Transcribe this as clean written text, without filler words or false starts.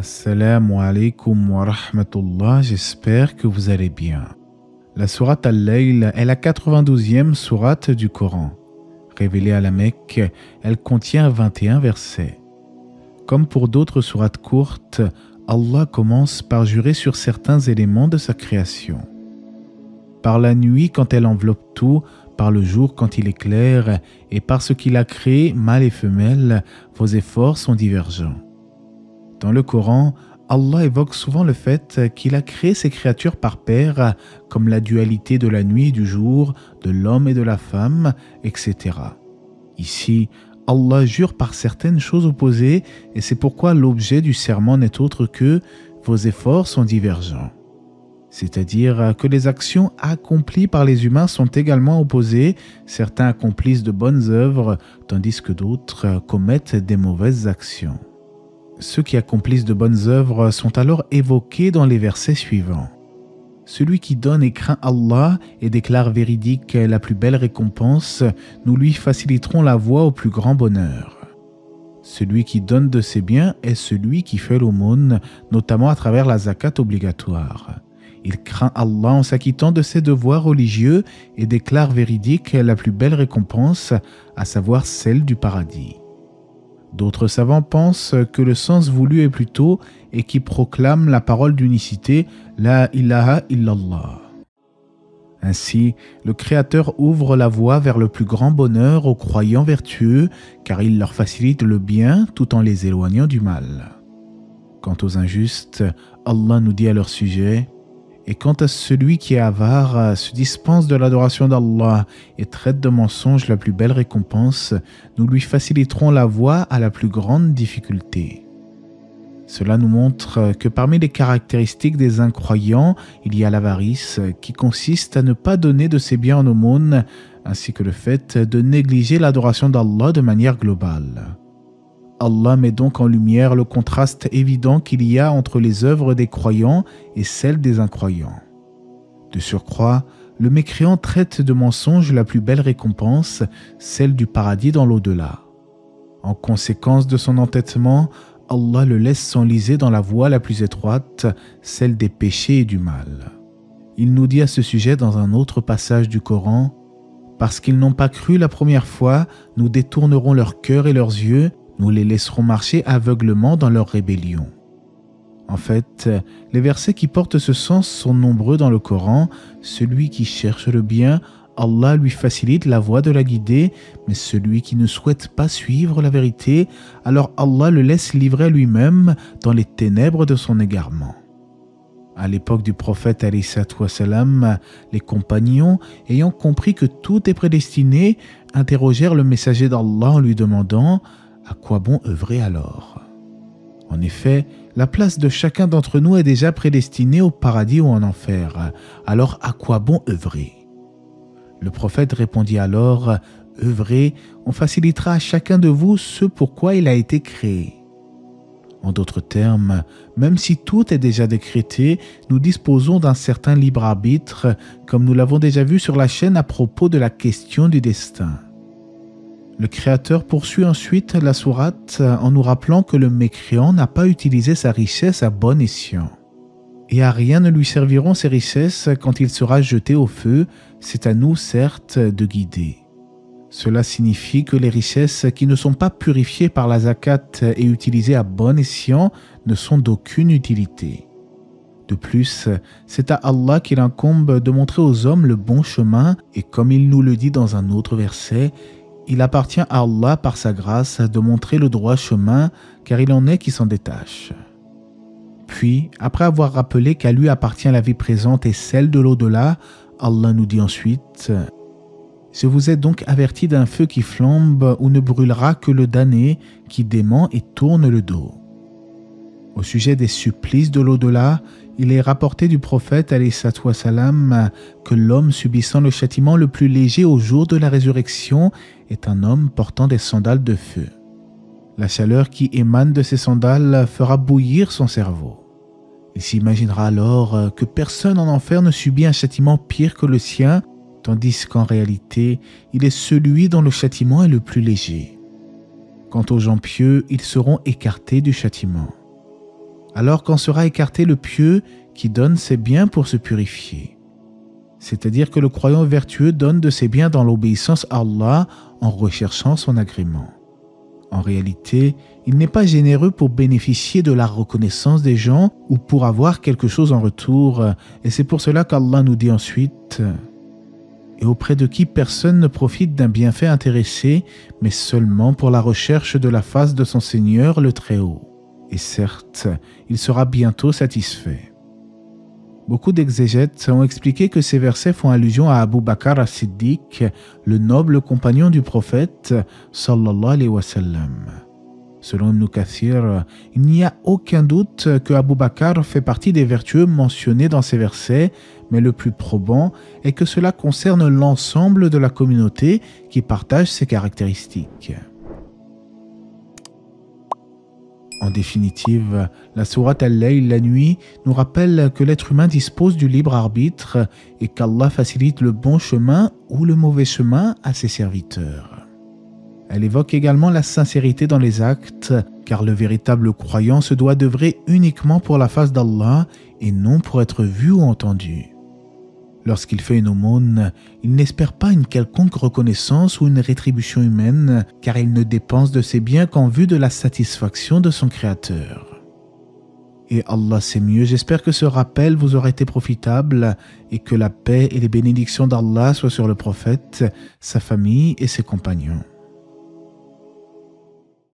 Assalamu alaikum wa rahmatullah, j'espère que vous allez bien. La sourate Al-Layl est la 92e sourate du Coran. Révélée à la Mecque, elle contient 21 versets. Comme pour d'autres sourates courtes, Allah commence par jurer sur certains éléments de sa création. Par la nuit quand elle enveloppe tout, par le jour quand il éclaire, et par ce qu'il a créé, mâle et femelle, vos efforts sont divergents. Dans le Coran, Allah évoque souvent le fait qu'il a créé ces créatures par paires, comme la dualité de la nuit et du jour, de l'homme et de la femme, etc. Ici, Allah jure par certaines choses opposées, et c'est pourquoi l'objet du serment n'est autre que « vos efforts sont divergents ». C'est-à-dire que les actions accomplies par les humains sont également opposées, certains accomplissent de bonnes œuvres, tandis que d'autres commettent des mauvaises actions. Ceux qui accomplissent de bonnes œuvres sont alors évoqués dans les versets suivants. Celui qui donne et craint Allah et déclare véridique la plus belle récompense, nous lui faciliterons la voie au plus grand bonheur. Celui qui donne de ses biens est celui qui fait l'aumône, notamment à travers la zakat obligatoire. Il craint Allah en s'acquittant de ses devoirs religieux et déclare véridique la plus belle récompense, à savoir celle du paradis. D'autres savants pensent que le sens voulu est plutôt et qui proclame la parole d'unicité « La ilaha illallah ». Ainsi, le Créateur ouvre la voie vers le plus grand bonheur aux croyants vertueux car il leur facilite le bien tout en les éloignant du mal. Quant aux injustes, Allah nous dit à leur sujet « Et quant à celui qui est avare, se dispense de l'adoration d'Allah et traite de mensonge la plus belle récompense, nous lui faciliterons la voie à la plus grande difficulté. » Cela nous montre que parmi les caractéristiques des incroyants, il y a l'avarice qui consiste à ne pas donner de ses biens en aumône, ainsi que le fait de négliger l'adoration d'Allah de manière globale. Allah met donc en lumière le contraste évident qu'il y a entre les œuvres des croyants et celles des incroyants. De surcroît, le mécréant traite de mensonge la plus belle récompense, celle du paradis dans l'au-delà. En conséquence de son entêtement, Allah le laisse s'enliser dans la voie la plus étroite, celle des péchés et du mal. Il nous dit à ce sujet dans un autre passage du Coran « Parce qu'ils n'ont pas cru la première fois, nous détournerons leur cœur et leurs yeux, nous les laisserons marcher aveuglement dans leur rébellion. » En fait, les versets qui portent ce sens sont nombreux dans le Coran. Celui qui cherche le bien, Allah lui facilite la voie de la guider, mais celui qui ne souhaite pas suivre la vérité, alors Allah le laisse livrer à lui-même dans les ténèbres de son égarement. À l'époque du prophète alayhi salatu wassalam, les compagnons, ayant compris que tout est prédestiné, interrogèrent le messager d'Allah en lui demandant « À quoi bon œuvrer alors ?» En effet, la place de chacun d'entre nous est déjà prédestinée au paradis ou en enfer. Alors à quoi bon œuvrer ? Le prophète répondit alors « Œuvrez, on facilitera à chacun de vous ce pourquoi il a été créé. » En d'autres termes, même si tout est déjà décrété, nous disposons d'un certain libre arbitre, comme nous l'avons déjà vu sur la chaîne à propos de la question du destin. Le Créateur poursuit ensuite la sourate en nous rappelant que le mécréant n'a pas utilisé sa richesse à bon escient. Et à rien ne lui serviront ses richesses quand il sera jeté au feu, c'est à nous certes de guider. Cela signifie que les richesses qui ne sont pas purifiées par la zakat et utilisées à bon escient ne sont d'aucune utilité. De plus, c'est à Allah qu'il incombe de montrer aux hommes le bon chemin et comme il nous le dit dans un autre verset, il appartient à Allah par sa grâce de montrer le droit chemin, car il en est qui s'en détache. Puis, après avoir rappelé qu'à lui appartient la vie présente et celle de l'au-delà, Allah nous dit ensuite « Je vous ai donc averti d'un feu qui flambe où ne brûlera que le damné qui dément et tourne le dos. » Au sujet des supplices de l'au-delà, il est rapporté du prophète alayhi salatu wassalam que l'homme subissant le châtiment le plus léger au jour de la résurrection est un homme portant des sandales de feu. La chaleur qui émane de ces sandales fera bouillir son cerveau. Il s'imaginera alors que personne en enfer ne subit un châtiment pire que le sien, tandis qu'en réalité, il est celui dont le châtiment est le plus léger. Quant aux gens pieux, ils seront écartés du châtiment. alors qu'en sera écarté le pieux qui donne ses biens pour se purifier. C'est-à-dire que le croyant vertueux donne de ses biens dans l'obéissance à Allah en recherchant son agrément. En réalité, il n'est pas généreux pour bénéficier de la reconnaissance des gens ou pour avoir quelque chose en retour, et c'est pour cela qu'Allah nous dit ensuite « Et auprès de qui personne ne profite d'un bienfait intéressé, mais seulement pour la recherche de la face de son Seigneur le Très-Haut. Et certes, il sera bientôt satisfait. » Beaucoup d'exégètes ont expliqué que ces versets font allusion à Abu Bakr as-Siddiq, le noble compagnon du prophète sallallahu alayhi wa sallam. Selon Ibn Kathir, il n'y a aucun doute que Abu Bakr fait partie des vertueux mentionnés dans ces versets, mais le plus probant est que cela concerne l'ensemble de la communauté qui partage ces caractéristiques. En définitive, la sourate Al-Layl, la nuit, nous rappelle que l'être humain dispose du libre arbitre et qu'Allah facilite le bon chemin ou le mauvais chemin à ses serviteurs. Elle évoque également la sincérité dans les actes, car le véritable croyant se doit d'œuvrer uniquement pour la face d'Allah et non pour être vu ou entendu. Lorsqu'il fait une aumône, il n'espère pas une quelconque reconnaissance ou une rétribution humaine, car il ne dépense de ses biens qu'en vue de la satisfaction de son Créateur. Et Allah sait mieux, j'espère que ce rappel vous aura été profitable et que la paix et les bénédictions d'Allah soient sur le prophète, sa famille et ses compagnons.